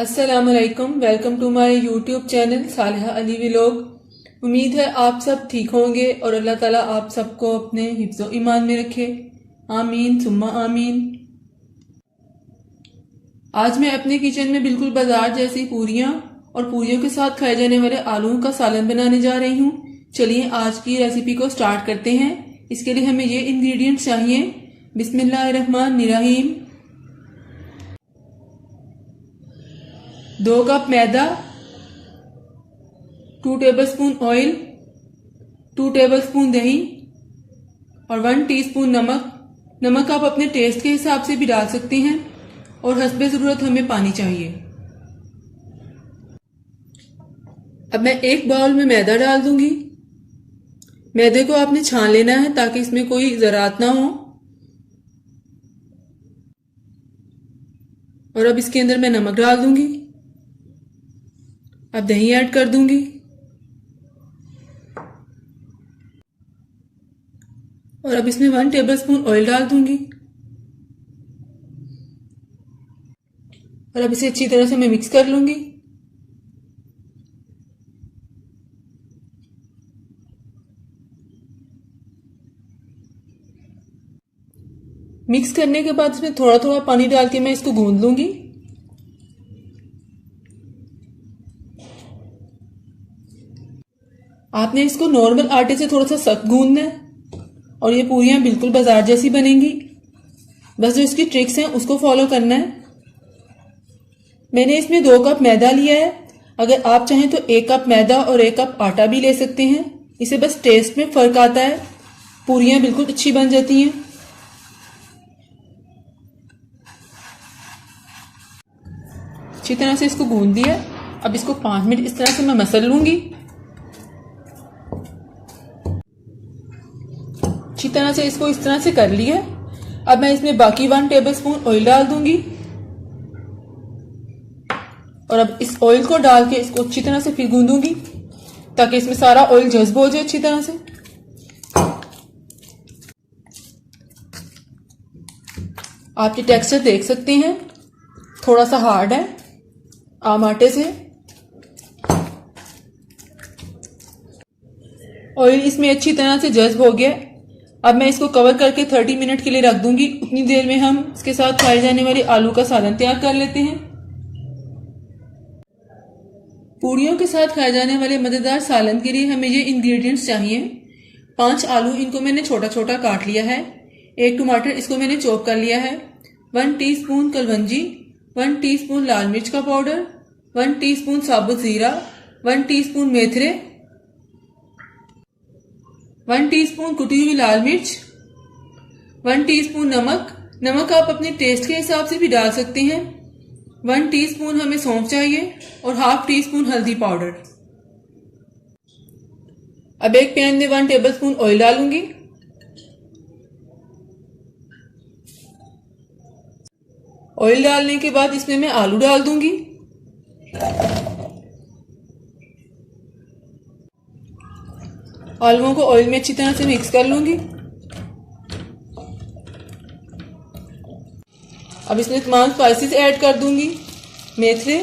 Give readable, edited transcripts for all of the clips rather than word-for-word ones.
अस्सलामुअलैकुम, welcome to my YouTube channel Saliha Ali vlog. उम्मीद है आप सब ठीक होंगे और अल्लाह ताला आप सबको अपने हिफ्ज़ो ईमान में रखे। आमीन सुम्मा आमीन। आज मैं अपने किचन में बिल्कुल बाजार जैसी पूरियां और पूरियों के साथ खाए जाने वाले आलूओं का सालन बनाने जा रही हूँ। चलिए आज की रेसिपी को स्टार्ट करते हैं। इसके लिए हमें ये इंग्रेडिएंट्स चाहिए। बिस्मिल्लाहिर्रहमानिर्रहीम। 2 कप मैदा, 2 टेबलस्पून ऑयल, 2 टेबलस्पून दही और 1 टीस्पून नमक। नमक आप अपने टेस्ट के हिसाब से भी डाल सकते हैं और हस्बे ज़रूरत हमें पानी चाहिए। अब मैं एक बाउल में मैदा डाल दूंगी। मैदे को आपने छान लेना है ताकि इसमें कोई ज़रात ना हो। और अब इसके अंदर मैं नमक डाल दूंगी। अब दही ऐड कर दूंगी और अब इसमें 1 टेबलस्पून ऑयल डाल दूंगी और अब इसे अच्छी तरह से मैं मिक्स कर लूंगी। मिक्स करने के बाद इसमें थोड़ा थोड़ा पानी डाल के मैं इसको गूंद लूंगी। आपने इसको नॉर्मल आटे से थोड़ा सा सख्त गूंदना है और ये पूरियां बिल्कुल बाजार जैसी बनेंगी। बस जो इसकी ट्रिक्स हैं उसको फॉलो करना है। मैंने इसमें 2 कप मैदा लिया है। अगर आप चाहें तो 1 कप मैदा और 1 कप आटा भी ले सकते हैं। इसे बस टेस्ट में फर्क आता है, पूरियां बिल्कुल अच्छी बन जाती हैं। अच्छी तरह से इसको गूंद दिया। अब इसको 5 मिनट इस तरह से मैं मसल लूंगी। अच्छी तरह से इसको इस तरह से कर लिया। अब मैं इसमें बाकी 1 टेबलस्पून ऑयल डाल दूंगी और अब इस ऑयल को डाल के इसको अच्छी तरह से फिर गूंदूंगी ताकि इसमें सारा ऑयल जज्ब हो जाए अच्छी तरह से। आप ये टेक्सचर देख सकते हैं, थोड़ा सा हार्ड है आम आटे से। ऑयल इसमें अच्छी तरह से जज्ब हो गया। अब मैं इसको कवर करके 30 मिनट के लिए रख दूंगी। उतनी देर में हम इसके साथ खाए जाने वाले आलू का सालन तैयार कर लेते हैं। पूरियों के साथ खाए जाने वाले मजेदार सालन के लिए हमें ये इंग्रेडिएंट्स चाहिए। 5 आलू, इनको मैंने छोटा छोटा काट लिया है। 1 टमाटर, इसको मैंने चॉप कर लिया है। 1 टीस्पून कलवंजी, 1 टीस्पून लाल मिर्च का पाउडर, 1 टीस्पून साबुत जीरा, 1 टीस्पून मेथरे, 1 टीस्पून कुटी हुई लाल मिर्च, 1 टीस्पून नमक। नमक आप अपने टेस्ट के हिसाब से भी डाल सकते हैं। 1 टीस्पून हमें सौंफ चाहिए और ½ टीस्पून हल्दी पाउडर। अब एक पैन में 1 टेबलस्पून ऑयल डालूंगी। ऑयल डालने के बाद इसमें मैं आलू डाल दूंगी। आलूओं को ऑयल में अच्छी तरह से मिक्स कर लूंगी। अब इसमें तमाम स्पाइसेस ऐड कर दूंगी। मेथरे,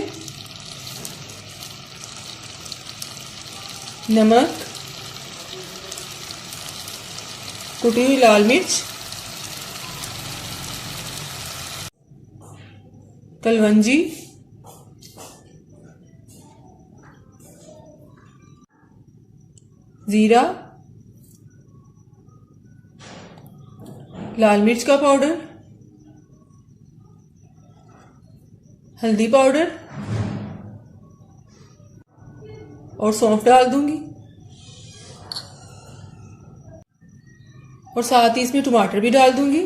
नमक, कुटी हुई लाल मिर्च, कलवंजी, जीरा, लाल मिर्च का पाउडर, हल्दी पाउडर और सौंफ डाल दूंगी और साथ ही इसमें टमाटर भी डाल दूंगी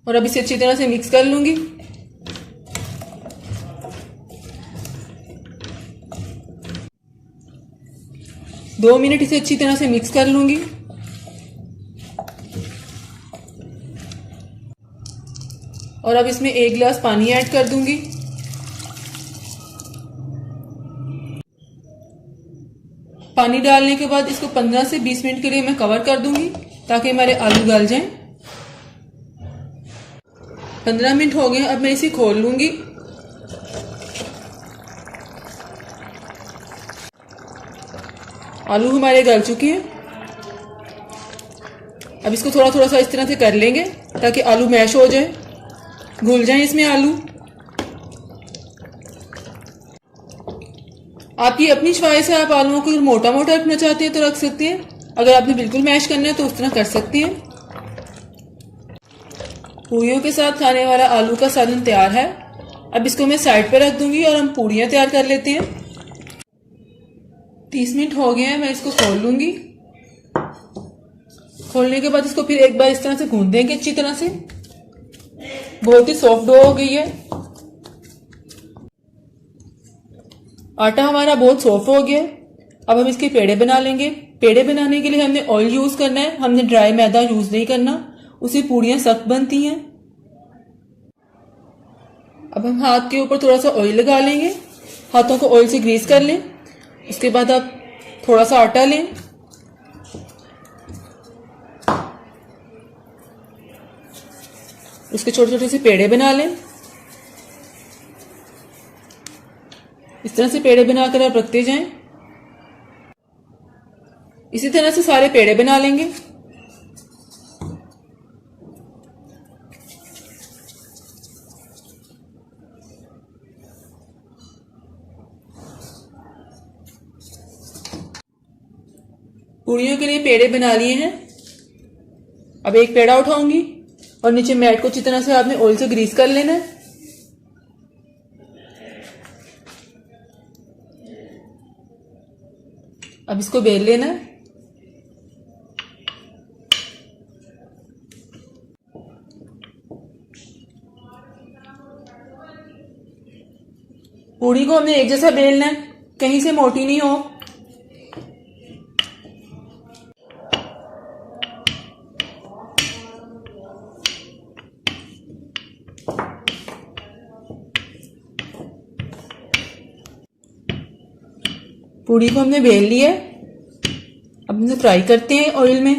और अब इसे अच्छी तरह से मिक्स कर लूंगी। दो मिनट इसे अच्छी तरह से मिक्स कर लूंगी। और अब इसमें 1 गिलास पानी ऐड कर दूंगी। पानी डालने के बाद इसको 15 से 20 मिनट के लिए मैं कवर कर दूंगी ताकि हमारे आलू गल जाएं। 15 मिनट हो गए। अब मैं इसे खोल लूंगी। आलू हमारे गल चुके हैं। अब इसको थोड़ा थोड़ा सा इस तरह से कर लेंगे ताकि आलू मैश हो जाए, घुल जाए इसमें आलू। आपकी अपनी च्वाइस है, आप आलूओं को मोटा मोटा रखना चाहते हैं तो रख सकते हैं, अगर आपने बिल्कुल मैश करना है तो उस तरह कर सकते हैं। पूरियों के साथ खाने वाला आलू का सालन तैयार है। अब इसको मैं साइड पे रख दूंगी और हम पूरियां तैयार कर लेते हैं। 30 मिनट हो गए हैं, मैं इसको खोल लूंगी। खोलने के बाद इसको फिर एक बार इस तरह से गूंद देंगे अच्छी तरह से। बहुत ही सॉफ्ट डो हो गई है। आटा हमारा बहुत सॉफ्ट हो गया। अब हम इसके पेड़े बना लेंगे। पेड़े बनाने के लिए हमने ऑयल यूज करना है, हमने ड्राई मैदा यूज नहीं करना, उससे पूड़ियां सख्त बनती हैं। अब हम हाथ के ऊपर थोड़ा सा ऑयल लगा लेंगे, हाथों को ऑयल से ग्रीस कर लें। उसके बाद आप थोड़ा सा आटा लें, उसके छोटे छोटे से पेड़े बना लें। इस तरह से पेड़े बनाकर आप रखते जाएं। इसी तरह से सारे पेड़े बना लेंगे। पूड़ियों के लिए पेड़े बना लिए हैं। अब एक पेड़ा उठाऊंगी और नीचे मैट को अच्छी तरह से आपने ऑयल से ग्रीस कर लेना है। अब इसको बेल लेना है। पूड़ी को हमने एक जैसा बेलना है, कहीं से मोटी नहीं हो। पूड़ी को हमने बेल लिया। अब हम फ्राई करते हैं ऑयल में।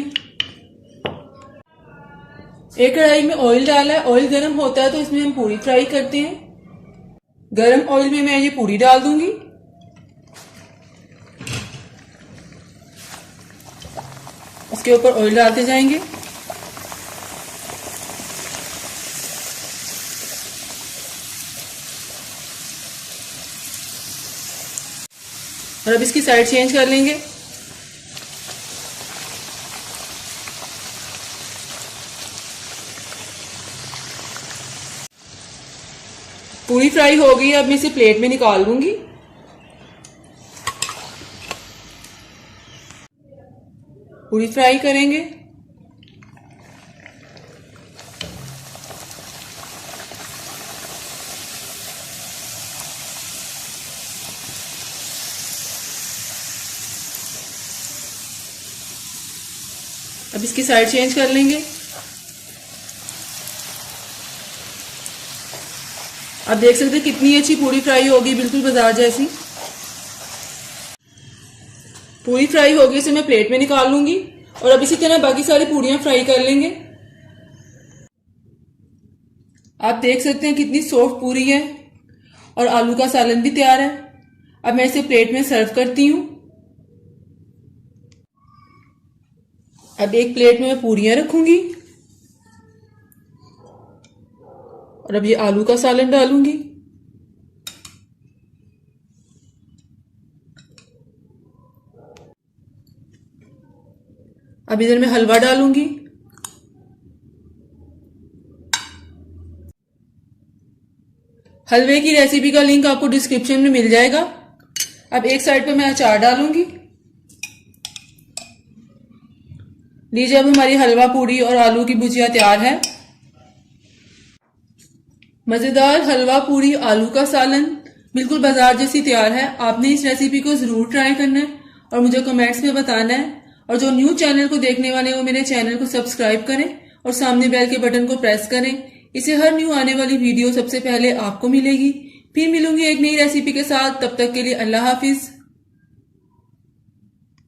एक कढ़ाई में ऑयल डाला है, ऑयल गर्म होता है तो इसमें हम पूड़ी फ्राई करते हैं। गर्म ऑयल में मैं ये पूड़ी डाल दूंगी। उसके ऊपर ऑयल डालते जाएंगे। और अब इसकी साइड चेंज कर लेंगे। पूरी फ्राई हो गई। अब मैं इसे प्लेट में निकाल लूंगी। पूरी फ्राई करेंगे। अब इसकी साइड चेंज कर लेंगे। आप देख सकते हैं कितनी अच्छी पूरी फ्राई होगी, बिल्कुल बाजार जैसी। पूरी फ्राई होगी, इसे मैं प्लेट में निकाल लूंगी और अब इसी तरह बाकी सारी पूड़ियां फ्राई कर लेंगे। आप देख सकते हैं कितनी सॉफ्ट पूरी है और आलू का सालन भी तैयार है। अब मैं इसे प्लेट में सर्व करती हूँ। अब एक प्लेट में मैं पूरियां रखूंगी और अब ये आलू का सालन डालूंगी। अब इधर मैं हलवा डालूंगी। हलवे की रेसिपी का लिंक आपको डिस्क्रिप्शन में मिल जाएगा। अब एक साइड पे मैं अचार डालूंगी। लीजिए, अब हमारी हलवा पूड़ी और आलू की भुजिया तैयार है। मजेदार हलवा पूड़ी आलू का सालन बिल्कुल बाजार जैसी तैयार है। आपने इस रेसिपी को जरूर ट्राई करना है और मुझे कमेंट्स में बताना है। और जो न्यू चैनल को देखने वाले हैं वो मेरे चैनल को सब्सक्राइब करें और सामने बेल के बटन को प्रेस करें। इससे हर न्यू आने वाली वीडियो सबसे पहले आपको मिलेगी। फिर मिलूंगी एक नई रेसिपी के साथ। तब तक के लिए अल्लाह हाफिज।